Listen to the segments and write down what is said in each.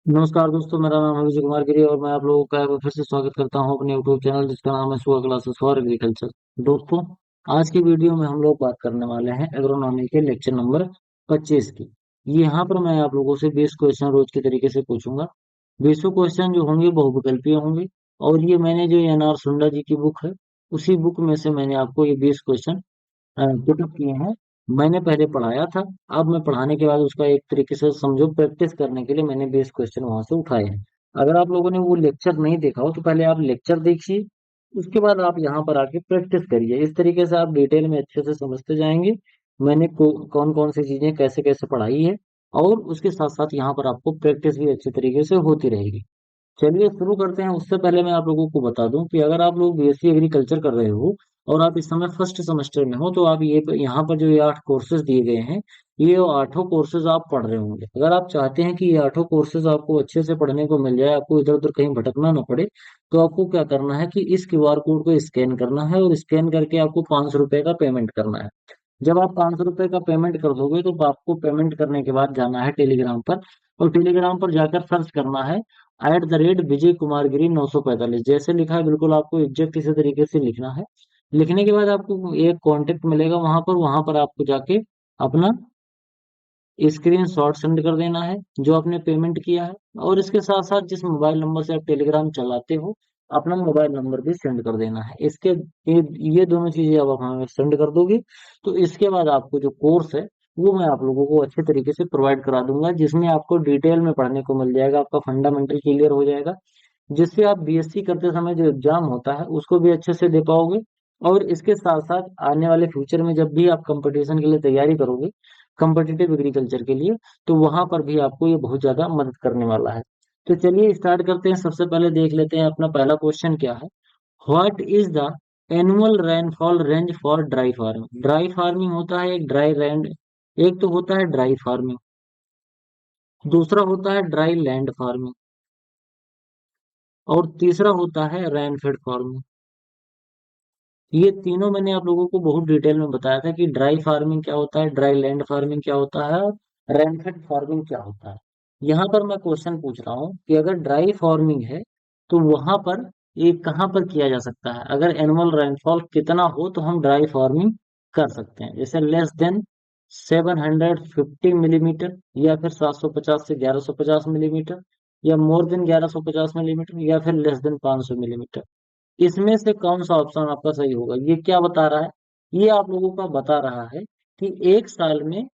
नमस्कार दोस्तों, मेरा नाम है विजय कुमार गिरी और मैं आप लोगों का एक बार फिर से स्वागत करता हूं अपने यूट्यूब चैनल जिसका नाम है सुआ क्लासेस फॉर एग्रीकल्चर। दोस्तों, आज की वीडियो में हम लोग बात करने वाले हैं एग्रोनॉमी के लेक्चर नंबर 25 की। यहाँ पर मैं आप लोगों से 20 क्वेश्चन रोज के तरीके से पूछूंगा। 20 क्वेश्चन जो होंगे बहुविकल्पीय होंगे और ये मैंने जो एन आर सुंडा जी की बुक है उसी बुक में से मैंने आपको ये 20 क्वेश्चन पुटअप किए हैं। मैंने पहले पढ़ाया था, अब मैं पढ़ाने के बाद उसका एक तरीके से समझो प्रैक्टिस करने के लिए मैंने 20 क्वेश्चन वहां से उठाए हैं। अगर आप लोगों ने वो लेक्चर नहीं देखा हो तो पहले आप लेक्चर देखिए, उसके बाद आप यहाँ पर आके प्रैक्टिस करिए। इस तरीके से आप डिटेल में अच्छे से समझते जाएंगे मैंने कौन कौन सी चीजें कैसे कैसे पढ़ाई है, और उसके साथ साथ यहाँ पर आपको प्रैक्टिस भी अच्छे तरीके से होती रहेगी। चलिए शुरू करते हैं। उससे पहले मैं आप लोगों को बता दूं कि अगर आप लोग बीएससी एग्रीकल्चर कर रहे हो और आप इस समय फर्स्ट सेमेस्टर में हो तो आप ये यहाँ पर जो ये 8 कोर्सेज दिए गए हैं, ये 8 कोर्सेज आप पढ़ रहे होंगे। अगर आप चाहते हैं कि ये 8 कोर्सेज आपको अच्छे से पढ़ने को मिल जाए, आपको इधर उधर कहीं भटकना ना पड़े, तो आपको क्या करना है कि इस क्यूआर कोड को स्कैन करना है और स्कैन करके आपको 500 रुपए का पेमेंट करना है। जब आप 500 रुपए का पेमेंट कर दोगे तो आपको पेमेंट करने के बाद जाना है टेलीग्राम पर, और टेलीग्राम पर जाकर सर्च करना है @विजय कुमार गिरी 945। जैसे लिखा है बिल्कुल आपको एग्जैक्ट इसी तरीके से लिखना है। लिखने के बाद आपको एक कांटेक्ट मिलेगा वहां पर आपको जाके अपना स्क्रीन शॉट सेंड कर देना है जो आपने पेमेंट किया है, और इसके साथ साथ जिस मोबाइल नंबर से आप टेलीग्राम चलाते हो अपना मोबाइल नंबर भी सेंड कर देना है। ये दोनों चीजें आप हमें सेंड कर दोगे तो इसके बाद आपको जो कोर्स है वो मैं आप लोगों को अच्छे तरीके से प्रोवाइड करा दूंगा, जिसमें आपको डिटेल में पढ़ने को मिल जाएगा, आपका फंडामेंटल क्लियर हो जाएगा, जिससे आप बीएससी करते समय जो एग्जाम होता है उसको भी अच्छे से दे पाओगे। और इसके साथ साथ आने वाले फ्यूचर में जब भी आप कंपटीशन के लिए तैयारी करोगे, कम्पिटिटिव एग्रीकल्चर के लिए, तो वहां पर भी आपको ये बहुत ज्यादा मदद करने वाला है। तो चलिए स्टार्ट करते हैं। सबसे पहले देख लेते हैं अपना पहला क्वेश्चन क्या है। What is the annual rainfall range for dry farming. Dry farming होता है एक ड्राई लैंड, एक तो होता है ड्राई फार्मिंग, दूसरा होता है ड्राई लैंड फार्मिंग, और तीसरा होता है रेनफेड फार्मिंग। ये तीनों मैंने आप लोगों को बहुत डिटेल में बताया था कि ड्राई फार्मिंग क्या होता है, ड्राई लैंड फार्मिंग क्या होता है, और रेनफेड फार्मिंग क्या होता है। यहाँ पर मैं क्वेश्चन पूछ रहा हूँ कि अगर ड्राई फार्मिंग है तो वहां पर ये कहाँ पर किया जा सकता है। अगर एनुअल रेनफॉल कितना हो तो हम ड्राई फार्मिंग कर सकते हैं, जैसे लेस देन 750 मिलीमीटर, या फिर 750 से 1150 मिलीमीटर, या मोर देन 1150 मिलीमीटर, या फिर लेस देन 500 मिलीमीटर। इसमें से कौन सा ऑप्शन आपका सही होगा। ये क्या बता रहा है, ये आप लोगों का बता रहा है कि एक साल में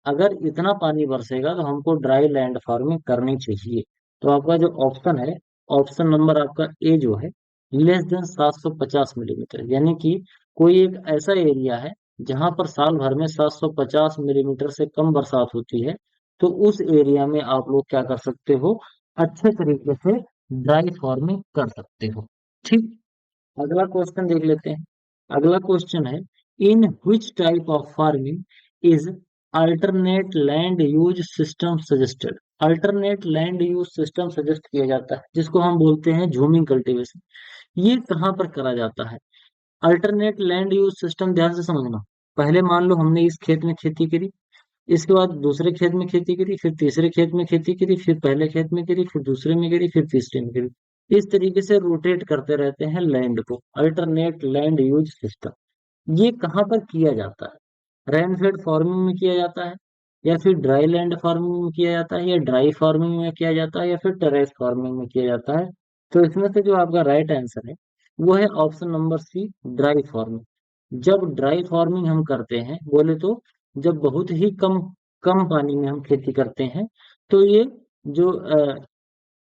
अगर इतना पानी बरसेगा तो हमको ड्राई लैंड फार्मिंग करनी चाहिए। तो आपका जो ऑप्शन है, ऑप्शन नंबर आपका ए जो है, लेस देन 750 मिलीमीटर, यानी कि कोई एक ऐसा एरिया है जहां पर साल भर में 750 मिलीमीटर से कम बरसात होती है, तो उस एरिया में आप लोग क्या कर सकते हो, अच्छे तरीके से ड्राई फार्मिंग कर सकते हो। ठीक। अगला क्वेश्चन देख लेते हैं। अगला क्वेश्चन है, in which type of farming is alternate land use system suggested. Alternate land use system suggest किया जाता है जिसको हम बोलते हैं झूमिंग कल्टीवेशन। ये कहाँ पर करा जाता है। अल्टरनेट लैंड यूज सिस्टम ध्यान से समझना। पहले मान लो हमने इस खेत में खेती करी, इसके बाद दूसरे खेत में खेती करी, फिर तीसरे खेत में खेती करी, फिर पहले खेत में करी, फिर दूसरे में करी, फिर तीसरे में करी। इस तरीके से रोटेट करते रहते हैं लैंड को, अल्टरनेट लैंड यूज सिस्टम। ये कहाँ पर किया जाता है, रेनफेड फार्मिंग में किया जाता है, या फिर ड्राई लैंड फार्मिंग में किया जाता है, या ड्राई फार्मिंग में किया जाता है, या फिर टेरेस फार्मिंग में किया जाता है। तो इसमें से जो आपका राइट आंसर है वो है option number C, dry farming. जब ड्राई फार्मिंग हम करते हैं बोले तो जब बहुत ही कम कम पानी में हम खेती करते हैं, तो ये जो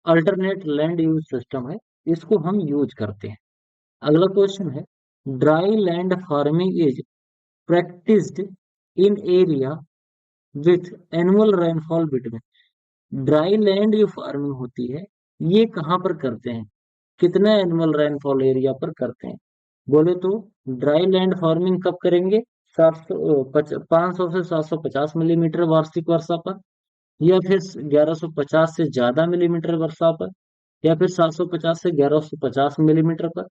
अल्टरनेट लैंड यूज सिस्टम है इसको हम यूज करते हैं। अगला क्वेश्चन है, dry land farming is practised in area with annual rainfall between. Dry land जो फार्मिंग होती है ये कहाँ पर करते हैं, कितना एनुअल रेनफॉल एरिया पर करते हैं। बोले तो ड्राई लैंड फार्मिंग कब करेंगे, 500 से 750 मिलीमीटर वार्षिक वर्षा पर, या फिर 1150 से ज्यादा मिलीमीटर वर्षा पर, या फिर 750 से 1150 मिलीमीटर पर,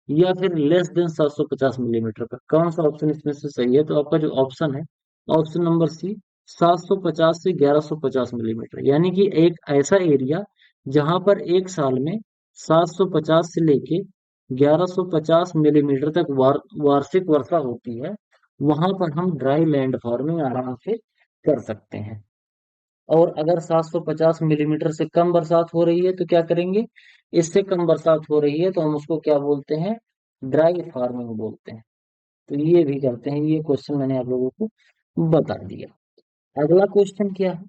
या फिर लेस देन 750 मिलीमीटर पर। कौन सा ऑप्शन इसमें से सही है। तो आपका जो ऑप्शन है, ऑप्शन नंबर सी, 750 से 1150 मिलीमीटर, यानी कि एक ऐसा एरिया जहां पर एक साल में 750 से लेके 1150 मिलीमीटर तक वार्षिक वर्षा होती है, वहां पर हम ड्राई लैंड फार्मिंग आराम से कर सकते हैं। और अगर 750 मिलीमीटर से कम बरसात हो रही है तो क्या करेंगे? इससे कम बरसात हो रही है तो हम उसको क्या बोलते हैं? ड्राई फार्मिंग बोलते हैं। तो ये भी करते हैं। ये क्वेश्चन मैंने आप लोगों को बता दिया। अगला क्वेश्चन क्या है?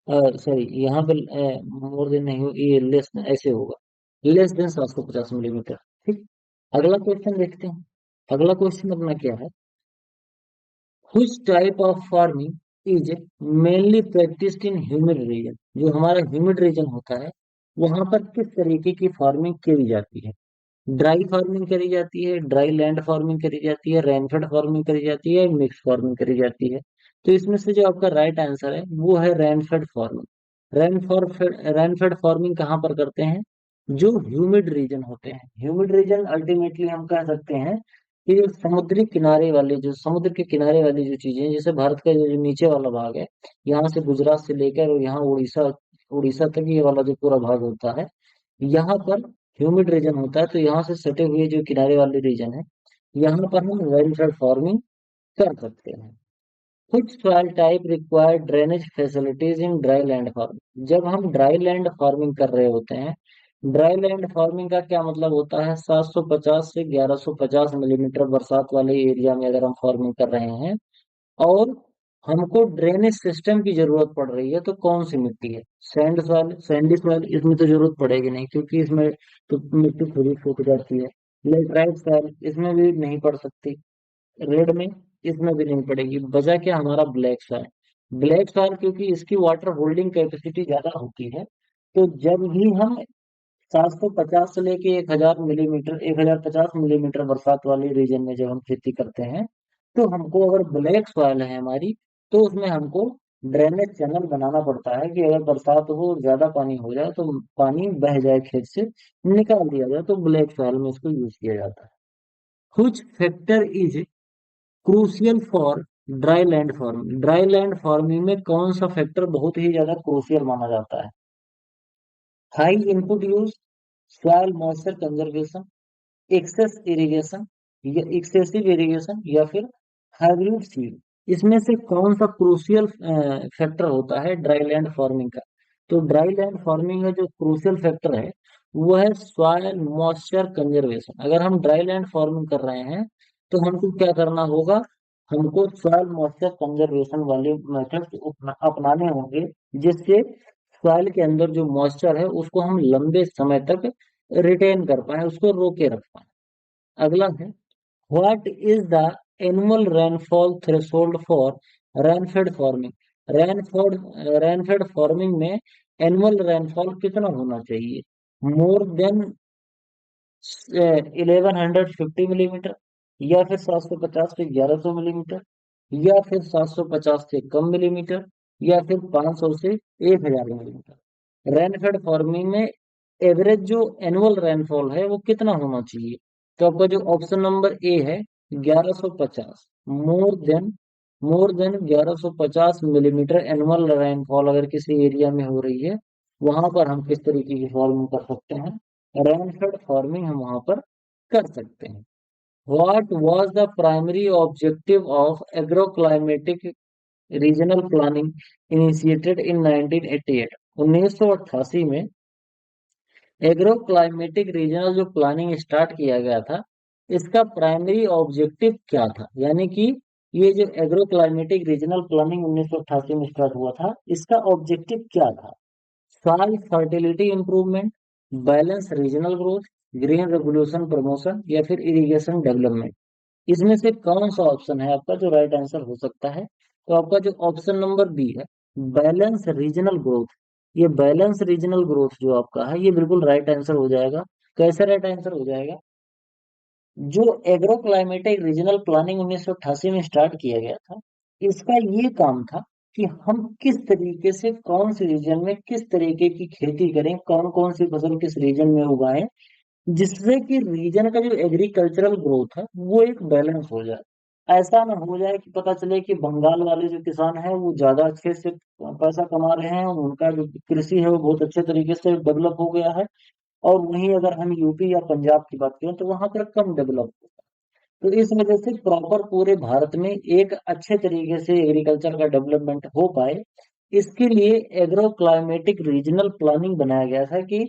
सॉरी, यहाँ पे मोर देन नहीं हो, ये लेस ऐसे होगा, लेस देन 750 मिलीमीटर। ठीक। अगला क्वेश्चन देखते हैं। अगला क्वेश्चन अपना क्या है? Which type of farming is mainly practiced in humid region? जो हमारा ह्यूमिड रीजन होता है, वहां पर किस तरीके की फार्मिंग करी जाती है? ड्राई फार्मिंग करी जाती है, ड्राई लैंड फार्मिंग करी जाती है, रेनफेड फार्मिंग करी जाती है, मिक्स फार्मिंग करी जाती है। तो इसमें से जो आपका राइट आंसर है वो है रेनफेड फार्मिंग। रेनफेड फार्मिंग कहाँ पर करते हैं? जो ह्यूमिड रीजन होते हैं। ह्यूमिड रीजन अल्टीमेटली हम कह सकते हैं कि जो समुद्री किनारे वाले, जो समुद्र के किनारे वाली जो चीजें हैं, जैसे भारत का जो नीचे वाला भाग है, यहाँ से गुजरात से लेकर और यहाँ उड़ीसा उड़ीसा तक ये वाला जो पूरा भाग होता है, यहाँ पर ह्यूमिड रीजन होता है। तो यहाँ से सटे हुए जो किनारे वाले रीजन है, यहाँ पर हम रेनफेड फार्मिंग कर सकते हैं। कुछ soil type require drainage facilities in dry land farming. जब हम ड्राई लैंड फार्मिंग कर रहे होते हैं, ड्राई लैंड फार्मिंग का क्या मतलब होता है? 750 से 1150 मिलीमीटर बरसात वाले एरिया में अगर हम फार्मिंग कर रहे हैं और हमको ड्रेनेज सिस्टम की जरूरत पड़ रही है, तो कौन सी मिट्टी है? सैंड सॉइल, सैंडी सॉइल, इसमें तो जरूरत पड़ेगी नहीं क्योंकि इसमें तो मिट्टी थोड़ी सूख जाती है। लेटराइट सॉइल, इसमें भी नहीं पड़ सकती। रेड में, इसमें भी नहीं पड़ेगी। बचा क्या हमारा? Black soil. ब्लैक सॉइल क्योंकि इसकी वाटर होल्डिंग कैपेसिटी ज्यादा होती है, तो जब भी हम 750 से लेके 1000 मिलीमीटर, 1050 मिलीमीटर बरसात वाले रीजन में जब हम खेती करते हैं, तो हमको अगर ब्लैक सॉइल है हमारी, तो उसमें हमको ड्रेनेज चैनल बनाना पड़ता है कि अगर बरसात हो, ज्यादा पानी हो जाए तो पानी बह जाए, खेत से निकाल दिया जाए। तो ब्लैक सॉइल में इसको यूज किया जाता है। कुछ factor is crucial for dry land farming. Dry land farming में कौन सा फैक्टर बहुत ही ज्यादा क्रूशियल माना जाता है? High input use, soil moisture conservation, excess irrigation या एक्सेसिव इरिगेशन, या फिर हाइब्रिड सीड। इसमें से कौन सा क्रूशियल फैक्टर होता है ड्राई लैंड फार्मिंग का? तो ड्राई लैंड फार्मिंग का जो क्रूशियल फैक्टर है वो है सॉइल मॉइस्चर कंजर्वेशन। अगर हम ड्राई लैंड फार्मिंग कर रहे हैं तो हमको क्या करना होगा? हमको सॉइल मॉइस्चर कंजर्वेशन वाले मेथड्स अपनाने होंगे, जिससे सॉइल के अंदर जो मॉइस्चर है उसको हम लंबे समय तक रिटेन कर पाए, उसको रोके रख पाए। अगला है, what is the annual rainfall threshold for rainfed farming? Rainfall rainfed farming में एनुअल रेनफॉल कितना होना चाहिए? मोर देन 1150 मिलीमीटर, या फिर 750 से 1100 मिलीमीटर, या फिर 750 से कम मिलीमीटर, या फिर 500 से 1000 मिलीमीटर। रेनफेड फार्मिंग में एवरेज जो एनुअल रेनफॉल है वो कितना होना चाहिए? तो आपका जो ऑप्शन नंबर ए है, 1150। More than 1150 millimetre annual rainfall अगर किसी एरिया में हो रही है, वहां पर हम किस तरीके की फार्मिंग कर सकते हैं? रेनफेड फार्मिंग हम वहां पर कर सकते हैं। What was the primary objective of agroclimatic regional planning initiated in 1988? 1988 में एग्रो क्लाइमेटिक रीजनल जो प्लानिंग स्टार्ट किया गया था, इसका प्राइमरी ऑब्जेक्टिव क्या था? यानी कि ये जो एग्रो क्लाइमेटिक रीजनल प्लानिंग 1988 में स्टार्ट हुआ था, इसका ऑब्जेक्टिव क्या था? Soil fertility improvement, balance regional growth, green revolution promotion, या फिर इरिगेशन डेवलपमेंट। इसमें से कौन सा ऑप्शन है आपका जो राइट आंसर हो सकता है? तो आपका जो ऑप्शन नंबर बी है, बैलेंस रीजनल ग्रोथ। ये बैलेंस रीजनल ग्रोथ जो आपका है, ये बिल्कुल राइट आंसर हो जाएगा। कैसे राइट आंसर हो जाएगा? जो एग्रो क्लाइमेटिक रीजनल प्लानिंग 1988 में स्टार्ट किया गया था, इसका ये काम था कि हम किस तरीके से कौन से रीजन में किस तरीके की खेती करें, कौन कौन सी फसल किस रीजन में उगाएं, जिससे कि रीजन का जो एग्रीकल्चरल ग्रोथ है वो एक बैलेंस हो जाए। ऐसा ना हो जाए कि पता चले कि बंगाल वाले जो किसान हैं वो ज्यादा अच्छे से पैसा कमा रहे हैं, उनका जो कृषि है वो बहुत अच्छे तरीके से डेवलप हो गया है, और वहीं अगर हम यूपी या पंजाब की बात करें तो वहां पर कम डेवलप। तो इस वजह से प्रॉपर पूरे भारत में एक अच्छे तरीके से एग्रीकल्चर का डेवलपमेंट हो पाए, इसके लिए एग्रो क्लाइमेटिक रीजनल प्लानिंग बनाया गया था कि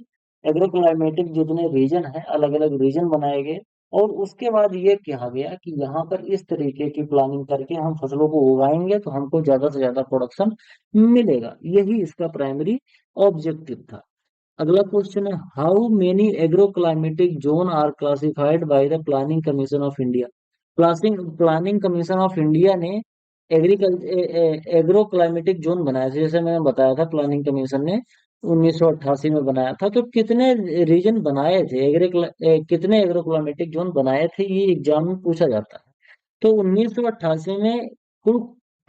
एग्रो क्लाइमेटिक जितने रीजन है अलग अलग रीजन बनाए गए, और उसके बाद ये कहा गया कि यहाँ पर इस तरीके की प्लानिंग करके हम फसलों को उगाएंगे तो हमको ज्यादा से ज्यादा प्रोडक्शन मिलेगा। यही इसका प्राइमरी ऑब्जेक्टिव था। अगला क्वेश्चन है, how many agro climatic zone are classified by the planning commission of India. Planning commission of India ने एग्रो क्लाइमेटिक जोन बनाया था, जैसे मैंने बताया था प्लानिंग कमीशन ने 1988 में बनाया था। तो कितने रीजन बनाए थे, कितने एग्रो क्लाइमेटिक जोन बनाए थे, ये एग्जाम में पूछा जाता है। तो 1988 में कुल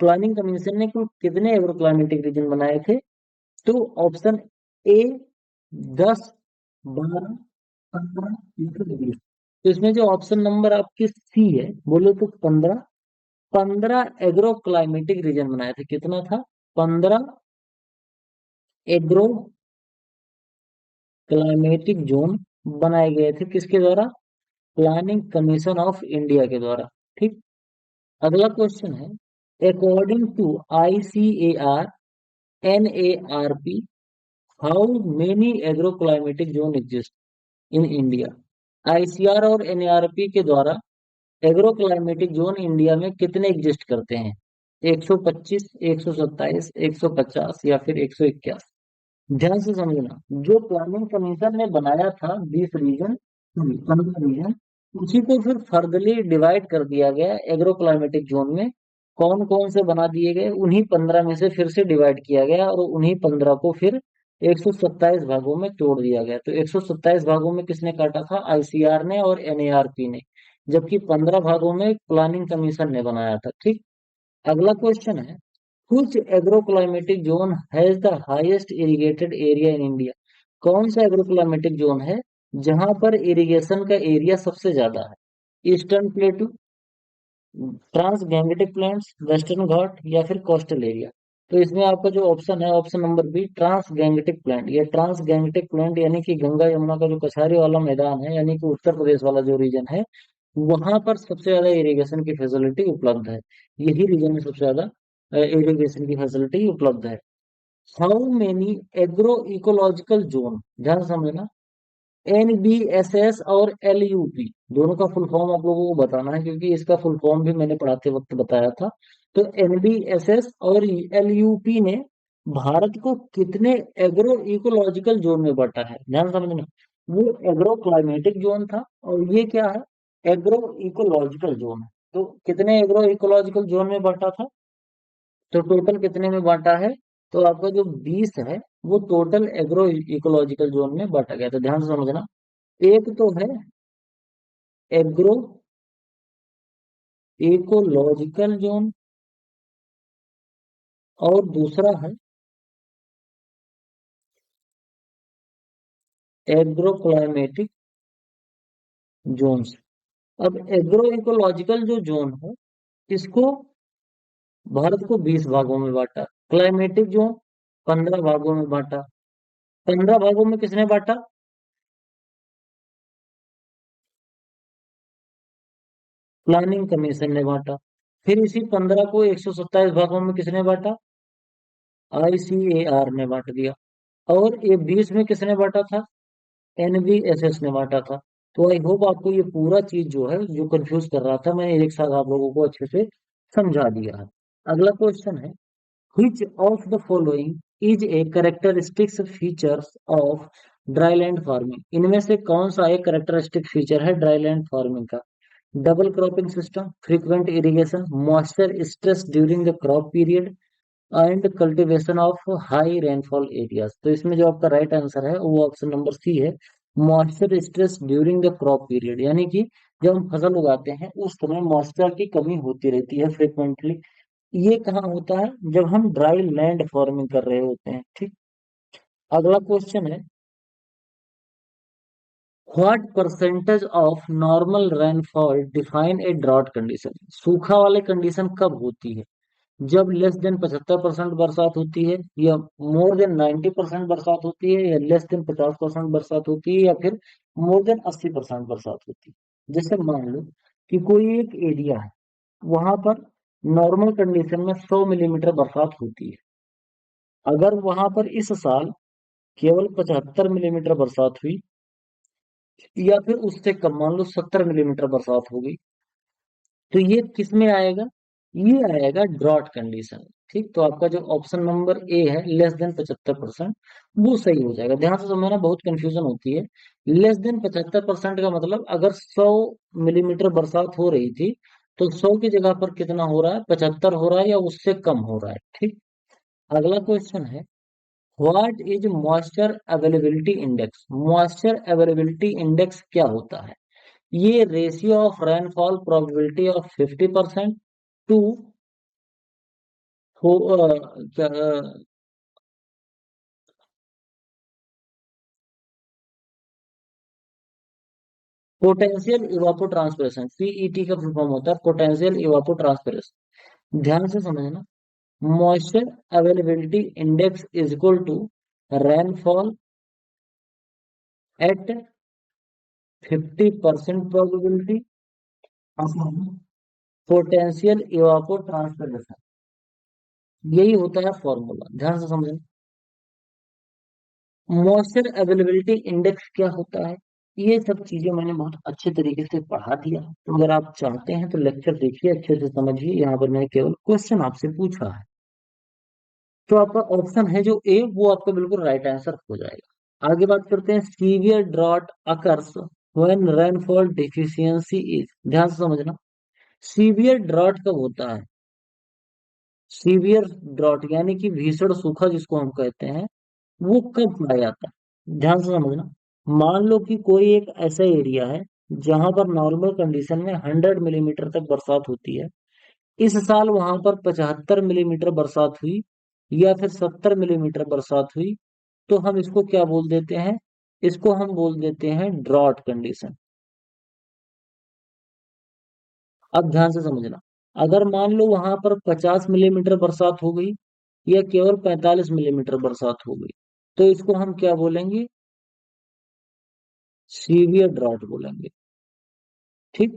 प्लानिंग कमीशन ने कुल कितने एग्रो क्लाइमेटिक रीजन बनाए थे? तो ऑप्शन ए 10, 12, 15 या फिर 20। तो इसमें जो ऑप्शन नंबर आपकी सी है, बोलो तो 15। 15 एग्रो क्लाइमेटिक रीजन बनाए थे। कितना था? 15 एग्रो क्लाइमेटिक जोन बनाए गए थे, किसके द्वारा? प्लानिंग कमीशन ऑफ इंडिया के द्वारा। ठीक। अगला क्वेश्चन है, according to ICAR NARP, how many agro climatic zone exist in India. ICR और NARP के द्वारा एग्रो क्लाइमेटिक जोन इंडिया में कितने एग्जिस्ट करते हैं? 125, 127, 150 या फिर 181? ध्यान से समझना, जो प्लानिंग कमीशन ने बनाया था 20 रीजन, 15 रीजन, उसी को फिर फर्दरली डिवाइड कर दिया गया एग्रो क्लाइमेटिक जोन में। कौन कौन से बना दिए गए, उन्हीं 15 में से फिर से डिवाइड किया गया, और उन्हीं 15 को फिर 127 भागों में तोड़ दिया गया। तो 127 भागों में किसने काटा था? ICR ने और NARP ने, जबकि 15 भागों में प्लानिंग कमीशन ने बनाया था। ठीक। अगला क्वेश्चन है, which agroclimatic zone has the highest irrigated area in India. कौन सा एग्रोक्लाइमेटिक जोन है जहां पर इरिगेशन का एरिया सबसे ज्यादा है? Eastern plateau, trans Gangetic plains, western Ghat या फिर कोस्टल एरिया? तो इसमें आपका जो ऑप्शन है, option number B, trans Gangetic plain. ये ट्रांस गैंगेटिक प्लेन यानी कि गंगा यमुना का जो कछारी वाला मैदान है, यानी कि उत्तर प्रदेश वाला जो रीजन है, वहां पर सबसे ज्यादा इरिगेशन की फैसिलिटी उपलब्ध है। यही रीजन में सबसे ज्यादा इरिगेशन की फैसिलिटी उपलब्ध है। How many agro ecological zone, ध्यान से समझना, NBSS और LUP, दोनों का फुल फॉर्म आप लोगों को बताना है, क्योंकि इसका फुल फॉर्म भी मैंने पढ़ाते वक्त बताया था। तो NBSS और LUP ने भारत को कितने एग्रो इकोलॉजिकल जोन में बांटा है? ध्यान समझना, वो एग्रो क्लाइमेटिक जोन था, और ये क्या है? एग्रो इकोलॉजिकल जोन है। तो कितने एग्रो इकोलॉजिकल जोन में बांटा था? तो टोटल कितने में बांटा है? तो आपका जो 20 है वो टोटल एग्रो इकोलॉजिकल जोन में बांटा गया था। ध्यान से समझना, एक तो है एग्रो इकोलॉजिकल जोन, और दूसरा है एग्रो क्लाइमेटिक जोन्स। अब एग्रो इकोलॉजिकल जो जोन है, इसको भारत को 20 भागों में बांटा। क्लाइमेटिक जोन 15 भागों में बांटा। 15 भागों में किसने बांटा? प्लानिंग कमीशन ने बांटा। फिर इसी 15 को 127 भागों में किसने बांटा? ICAR ने बांट दिया। और ये 20 में किसने बांटा था? NBSS ने बांटा था। तो आई होप आपको ये पूरा चीज जो है, जो कंफ्यूज कर रहा था, मैंने एक साथ आप लोगों को अच्छे से समझा दिया है। अगला क्वेश्चन है, which of the following is a characteristic features of dryland farming. इनमें से कौन सा एक करेक्टरिस्टिक फीचर है ड्राईलैंड फार्मिंग का? Double cropping system, frequent irrigation, moisture stress during the crop period, and cultivation of high rainfall areas. तो इसमें जो आपका राइट आंसर है वो ऑप्शन नंबर सी है, moisture stress during the crop period. यानी कि जब हम फसल उगाते हैं उस समय मॉइस्चर की कमी होती रहती है फ्रिक्वेंटली। ये कहाँ होता है? जब हम ड्राई लैंड फार्मिंग कर रहे होते हैं। ठीक। अगला क्वेश्चन है, what percentage of normal rainfall define a drought condition. सूखा वाले कंडीशन कब होती है? जब लेस देन 75% बरसात होती है, या मोर देन 90% बरसात होती है, या लेस देन 50% बरसात होती है, या फिर मोर देन 80% बरसात होती है। जैसे मान लो कि कोई एक एरिया है, वहां पर नॉर्मल कंडीशन में 100 मिलीमीटर बरसात होती है। अगर वहां पर इस साल केवल 75 मिलीमीटर बरसात हुई, या फिर उससे कम, मान लो 70 मिलीमीटर बरसात हो गई, तो ये किस में आएगा? ये आएगा ड्रॉट कंडीशन। ठीक, तो आपका जो ऑप्शन नंबर ए है, लेस देन 75%, वो सही हो जाएगा। ध्यान से समझना, बहुत कंफ्यूजन होती है। लेस देन 75% का मतलब अगर 100 मिलीमीटर बरसात हो रही थी, तो 100 की जगह पर कितना हो रहा है? 75 हो रहा है, या उससे कम हो रहा है। ठीक, अगला क्वेश्चन है, what is moisture availability index. Moisture availability index क्या होता है? ये ratio of rainfall probability of 50% to potential evapotranspiration, PET का फुल फॉर्म होता है पोटेंशियल इवापो ट्रांसपिरेशन। ध्यान से समझना, moisture availability index is equal to rainfall at 50% probability potential evapotranspiration. यही होता है फॉर्मूला, ध्यान से समझना। मॉइस्चर अवेलेबिलिटी इंडेक्स क्या होता है, ये सब चीजें मैंने बहुत अच्छे तरीके से पढ़ा दिया। तो अगर आप चाहते हैं तो लेक्चर देखिए, अच्छे से समझिए। यहाँ पर मैंने केवल क्वेश्चन आपसे पूछा है, तो आपका ऑप्शन है जो ए, वो आपका बिल्कुल राइट आंसर हो जाएगा। आगे बात करते हैं, severe drought occurs when rainfall deficiency is. ध्यान से समझना, सीवियर ड्रॉट कब होता है? सीवियर ड्रॉट यानी कि भीषण सूखा जिसको हम कहते हैं, वो कब पाया जाता है? ध्यान से समझना, मान लो कि कोई एक ऐसा एरिया है जहां पर नॉर्मल कंडीशन में 100 मिलीमीटर तक बरसात होती है। इस साल वहां पर 75 मिलीमीटर बरसात हुई, या फिर 70 मिलीमीटर बरसात हुई, तो हम इसको क्या बोल देते हैं? इसको हम बोल देते हैं ड्रॉट कंडीशन। अब ध्यान से समझना, अगर मान लो वहां पर 50 मिलीमीटर बरसात हो गई, या केवल 45 मिलीमीटर बरसात हो गई, तो इसको हम क्या बोलेंगे? सीवियर ड्रॉट बोलेंगे। ठीक,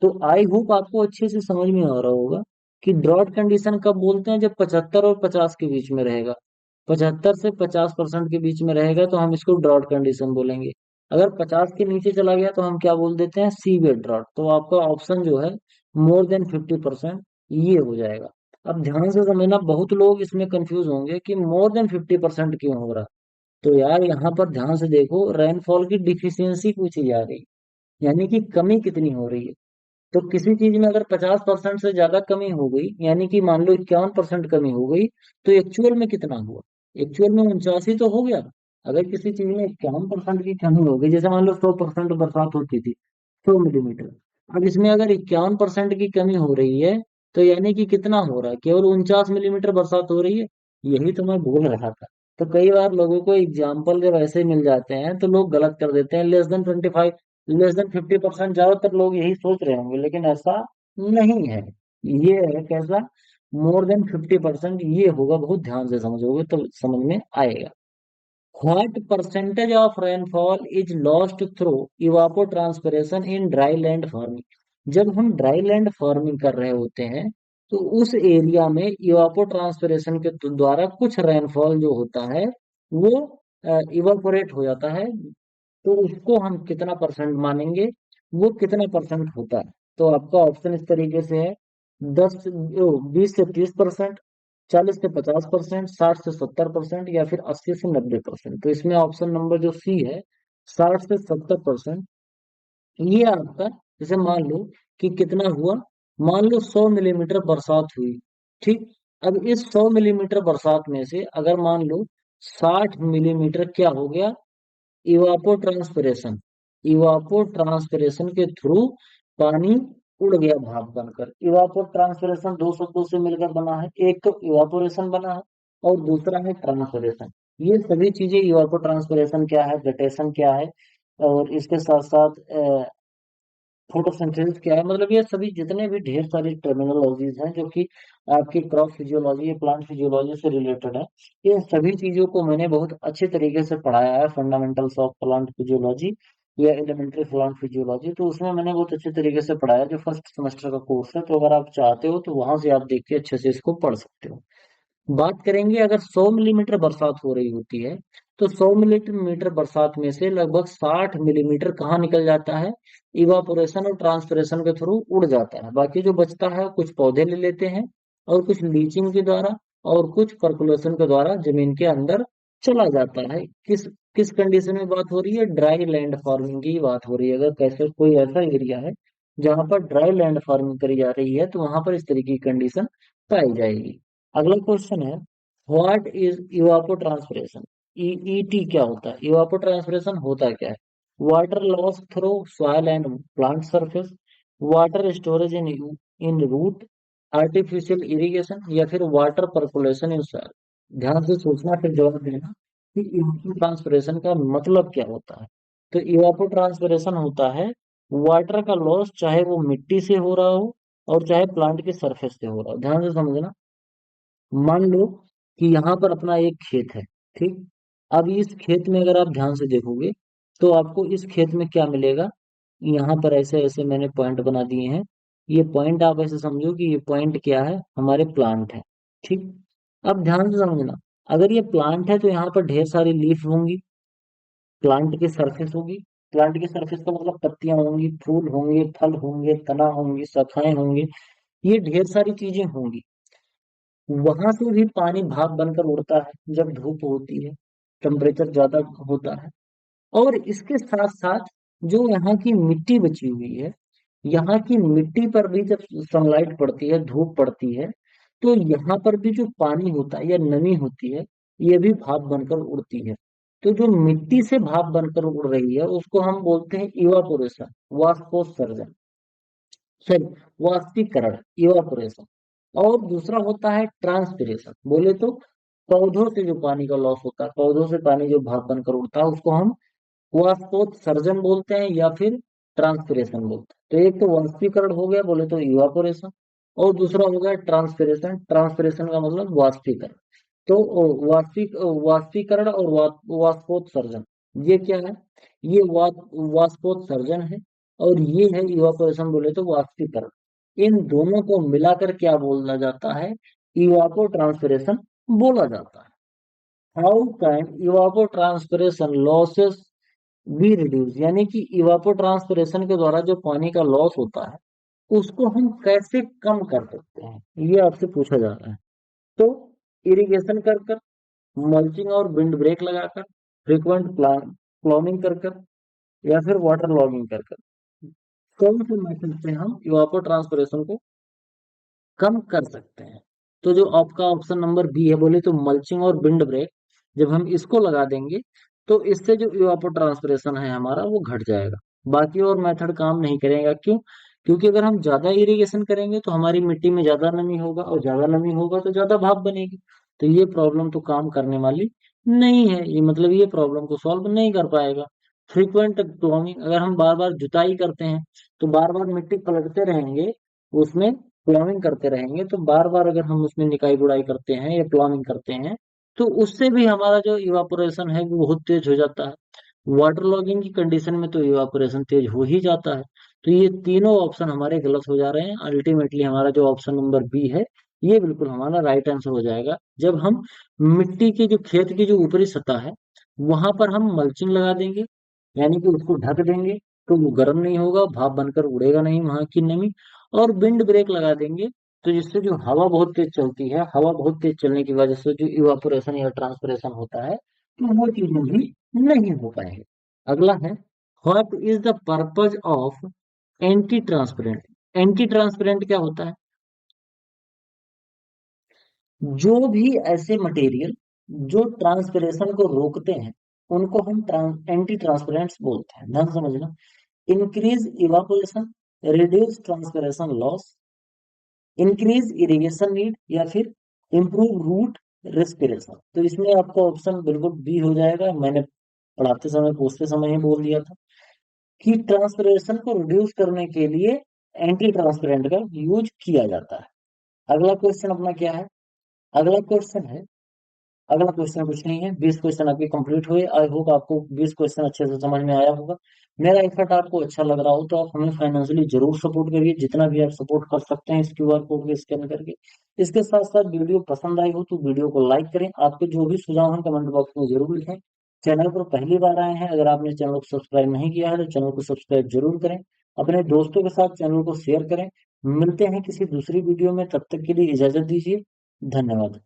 तो आई होप आपको अच्छे से समझ में आ रहा होगा कि ड्रॉट कंडीशन कब बोलते हैं, जब 75 और 50 के बीच में रहेगा। 75 से 50% के बीच में रहेगा तो हम इसको ड्रॉट कंडीशन बोलेंगे। अगर 50 के नीचे चला गया तो हम क्या बोल देते हैं? Severe drought. तो आपका ऑप्शन जो है मोर देन 50%, ये हो जाएगा। अब ध्यान से समझना, बहुत लोग इसमें कंफ्यूज होंगे कि मोर देन 50% क्यों हो रहा है। तो यार यहाँ पर ध्यान से देखो, रेनफॉल की डिफिशियंसी पूछी जा रही है, यानी कि कमी कितनी हो रही है। तो किसी चीज में अगर 50% से ज्यादा कमी हो गई, यानी कि मान लो 51% कमी हो गई, तो एक्चुअल में कितना हुआ? एक्चुअल में 89 तो हो गया। अगर किसी चीज में 51% की कमी हो गई, जैसे मान लो 100% बरसात होती थी, 100 मिलीमीटर, अब इसमें अगर 51% की कमी हो रही है, तो यानी कि कितना हो रहा है? केवल 49 मिलीमीटर बरसात हो रही है। यही तो मैं बोल रहा था। तो कई बार लोगों को एग्जाम्पल जब ऐसे मिल जाते हैं तो लोग गलत कर देते हैं, लेस देन 25, लेस देन 50%। ज्यादातर लोग यही सोच रहे होंगे, लेकिन ऐसा नहीं है। ये है कैसा? मोर देन 50%, ये होगा। बहुत ध्यान से समझोगे तो समझ में आएगा। What percentage of rainfall is lost through evapotranspiration in dry land farming. जब हम ड्राई लैंड फार्मिंग कर रहे होते हैं, तो उस एरिया में इवापोट्रांसपिरेशन के द्वारा कुछ रेनफॉल जो होता है, वो इवापोरेट हो जाता है। तो उसको हम कितना परसेंट मानेंगे? वो कितना परसेंट होता है? तो आपका ऑप्शन इस तरीके से है, 20 से 30%, 40 से 50%, 60 से 70%, या फिर 80 से 90%। तो इसमें ऑप्शन नंबर जो सी है, 60 से 70%, ये आपका। जैसे मान लो कि कितना हुआ, मान लो 100 मिलीमीटर बरसात हुई। ठीक, अब इस 100 मिलीमीटर बरसात में से अगर मान लो 60 मिलीमीटर क्या हो गया? इवापोट्रांसपिरेशन। इवापोट्रांसपिरेशन के थ्रू पानी उड़ गया भाप बनकर। इवापोट्रांसपिरेशन दो शब्दों से मिलकर बना है, एक तो इवापोरेशन बना है, और दूसरा है ट्रांसपिरेशन। ये सभी चीजें, इवापोट्रांसपिरेशन क्या है, गटेशन क्या है, और इसके साथ साथ फोटोसिंथेसिस क्या है, मतलब ये सभी जितने भी ढेर सारी टर्मिनोलॉजीज हैं जो कि आपकी क्रॉप फिजियोलॉजी या प्लांट फिजियोलॉजी से रिलेटेड है, इन सभी चीजों को मैंने बहुत अच्छे तरीके से पढ़ाया है फंडामेंटल्स ऑफ प्लांट फिजियोलॉजी या एलिमेंट्री प्लांट फिजियोलॉजी। तो उसमें मैंने बहुत अच्छे तरीके से पढ़ाया, जो फर्स्ट सेमेस्टर का कोर्स है। तो अगर आप चाहते हो तो वहां से आप देख के अच्छे से इसको पढ़ सकते हो। बात करेंगे, अगर 100 मिलीमीटर बरसात हो रही होती है तो 100 मिलीमीटर बरसात में से लगभग 60 मिलीमीटर कहाँ निकल जाता है, इवापोरेशन और ट्रांसपिरेशन के थ्रू उड़ जाता है। बाकी जो बचता है कुछ पौधे ले लेते हैं, और कुछ लीचिंग के द्वारा, और कुछ परकुलेशन के द्वारा जमीन के अंदर चला जाता है। किस किस कंडीशन में बात हो रही है, ड्राई लैंड फार्मिंग की बात हो रही है। अगर कैसे कोई ऐसा एरिया है जहां पर ड्राई लैंड फार्मिंग करी जा रही है, तो वहां पर इस तरीके की कंडीशन पाई जाएगी। अगला क्वेश्चन है, व्हाट इज इवापोट्रांसपिरेशन। ईईटी क्या होता है, इवापोट्रांसपिरेशन होता क्या है? Water loss through soil and plant surface, water storage in in root, artificial irrigation, या फिर वाटर परकुलेशन इन सॉइल। ध्यान से सोचना फिर जवाब देना कि इवापोट्रांसपिरेशन का मतलब क्या होता है। तो इवापोट्रांसपिरेशन होता है वाटर का लॉस, चाहे वो मिट्टी से हो रहा हो और चाहे प्लांट के सरफेस से हो रहा हो। ध्यान से समझना। मान लो कि यहाँ पर अपना एक खेत है, ठीक। अब इस खेत में अगर आप ध्यान से देखोगे तो आपको इस खेत में क्या मिलेगा, यहाँ पर ऐसे ऐसे मैंने पॉइंट बना दिए हैं। ये पॉइंट आप ऐसे समझो कि ये पॉइंट क्या है, हमारे प्लांट है, ठीक। अब ध्यान से समझना, अगर ये प्लांट है तो यहाँ पर ढेर सारी लीफ होंगी, प्लांट की सरफेस होगी। प्लांट की सरफेस का मतलब पत्तियां होंगी, फूल होंगे, फल होंगे, तना होंगी, शाखाएं होंगी, ये ढेर सारी चीजें होंगी। वहां से भी पानी भाप बनकर उड़ता है जब धूप होती है, टेम्परेचर ज्यादा होता है। और इसके साथ साथ जो यहाँ की मिट्टी बची हुई है, यहाँ की मिट्टी पर भी जब सनलाइट पड़ती है, धूप पड़ती है, तो यहाँ पर भी जो पानी होता है या नमी होती है, ये भी भाप बनकर उड़ती है। तो जो मिट्टी से भाप बनकर उड़ रही है उसको हम बोलते हैं इवापोरेशन, वाष्पोत्सर्जन, सॉरी, वाष्पीकरण, इवापोरेशन। और दूसरा होता है ट्रांसपिरेशन। बोले तो पौधों से जो पानी का लॉस होता है, पौधों से पानी जो भाप बनकर उड़ता है, उसको हम वाष्पोत्सर्जन बोलते हैं या फिर ट्रांसपिरेशन बोलते हैं। तो एक तो वाष्पीकरण हो गया, बोले तो इवापोरेशन, और दूसरा हो गया ट्रांसपिरेशन। ट्रांसपिरेशन का मतलब वाष्पीकरण। तो वाष्पीकरण और वाष्पोत्सर्जन, ये क्या है, ये वाष्पोत्सर्जन है, और ये है इवापोरेशन, बोले तो वाष्पीकरण। इन दोनों को मिलाकर क्या बोला जाता है, इवापो ट्रांसपिरेशन बोला जाता है। How can evapotranspiration losses be reduce, यानी कि इवापो ट्रांसपिरेशन के द्वारा जो पानी का लॉस होता है उसको हम कैसे कम कर सकते हैं, ये आपसे पूछा जा रहा है। तो इरिगेशन कर कर, मल्चिंग और विंड ब्रेक लगाकर, फ्रीक्वेंट प्लानिंग कर कर, या फिर वाटर लॉगिंग कर कर, कौन से मेथड से हम इवापो ट्रांसपिरेशन को कम कर सकते हैं? तो जो आपका ऑप्शन नंबर बी है, बोले तो मल्चिंग और विंड ब्रेक, जब हम इसको लगा देंगे तो इससे जो इवापो ट्रांसपिरेशन है हमारा वो घट जाएगा। बाकी और मेथड काम नहीं करेगा। क्यों? क्योंकि अगर हम ज्यादा इरिगेशन करेंगे तो हमारी मिट्टी में ज्यादा नमी होगा, और ज्यादा नमी होगा तो ज्यादा भाप बनेगी। तो ये प्रॉब्लम तो काम करने वाली नहीं है, ये मतलब ये प्रॉब्लम को सॉल्व नहीं कर पाएगा। फ्रीक्वेंट प्लॉविंग, अगर हम बार बार जुताई करते हैं तो बार बार मिट्टी पलटते रहेंगे, उसमें प्लॉविंग करते रहेंगे, तो बार बार अगर हम उसमें निकाई गुड़ाई करते हैं या प्लॉविंग करते हैं तो उससे भी हमारा जो इवापोरेशन है वो बहुत तेज हो जाता है। वाटर लॉगिंग की कंडीशन में तो इवापोरेशन तेज हो ही जाता है। तो ये तीनों ऑप्शन हमारे गलत हो जा रहे हैं। अल्टीमेटली हमारा जो ऑप्शन नंबर बी है ये बिल्कुल हमारा राइट आंसर हो जाएगा। जब हम मिट्टी की जो खेत की जो ऊपरी सतह है वहां पर हम मल्चिंग लगा देंगे, यानी कि उसको ढक देंगे, तो वो गर्म नहीं होगा, भाप बनकर उड़ेगा नहीं वहां की नमी। और विंड ब्रेक लगा देंगे, तो जिससे जो हवा बहुत तेज चलती है, हवा बहुत तेज चलने की वजह से जो इवापोरेशन या ट्रांसपिरेशन होता है, तो वो चीजें भी नहीं हो पाएंगे। अगला है, what is the purpose of anti transparent. Anti transparent क्या होता है? जो भी ऐसे मटेरियल जो ट्रांसपिरेशन को रोकते हैं उनको हम एंटी ट्रांसपेरेंट्स बोलते हैं। ध्यान से समझना। Increase evaporation, reduce transpiration loss, increase irrigation need, या फिर इंप्रूव रूट रेस्पिरेशन। तो इसमें आपका ऑप्शन बिल्कुल बी हो जाएगा। मैंने पढ़ाते समय पूछते समय ही बोल दिया था कि ट्रांसपरेशन को रिड्यूस करने के लिए एंटी ट्रांसपेरेंट का यूज किया जाता है। अगला क्वेश्चन अपना क्या है? अगला क्वेश्चन है, अगला क्वेश्चन कुछ नहीं है, 20 क्वेश्चन आपके कंप्लीट हुए। आई होप आपको 20 क्वेश्चन अच्छे से समझ में आया होगा। मेरा एफर्ट आपको अच्छा लग रहा हो तो आप हमें फाइनेंशियली जरूर सपोर्ट करिए, जितना भी आप सपोर्ट कर सकते हैं इस क्यूआर कोड को स्कैन करके। इसके साथ साथ वीडियो पसंद आई हो तो वीडियो को लाइक करें। आपके जो भी सुझाव हैं कमेंट बॉक्स में जरूर लिखें। चैनल पर पहली बार आए हैं, अगर आपने चैनल को सब्सक्राइब नहीं किया है तो चैनल को सब्सक्राइब जरूर करें। अपने दोस्तों के साथ चैनल को शेयर करें। मिलते हैं किसी दूसरी वीडियो में, तब तक के लिए इजाजत दीजिए। धन्यवाद।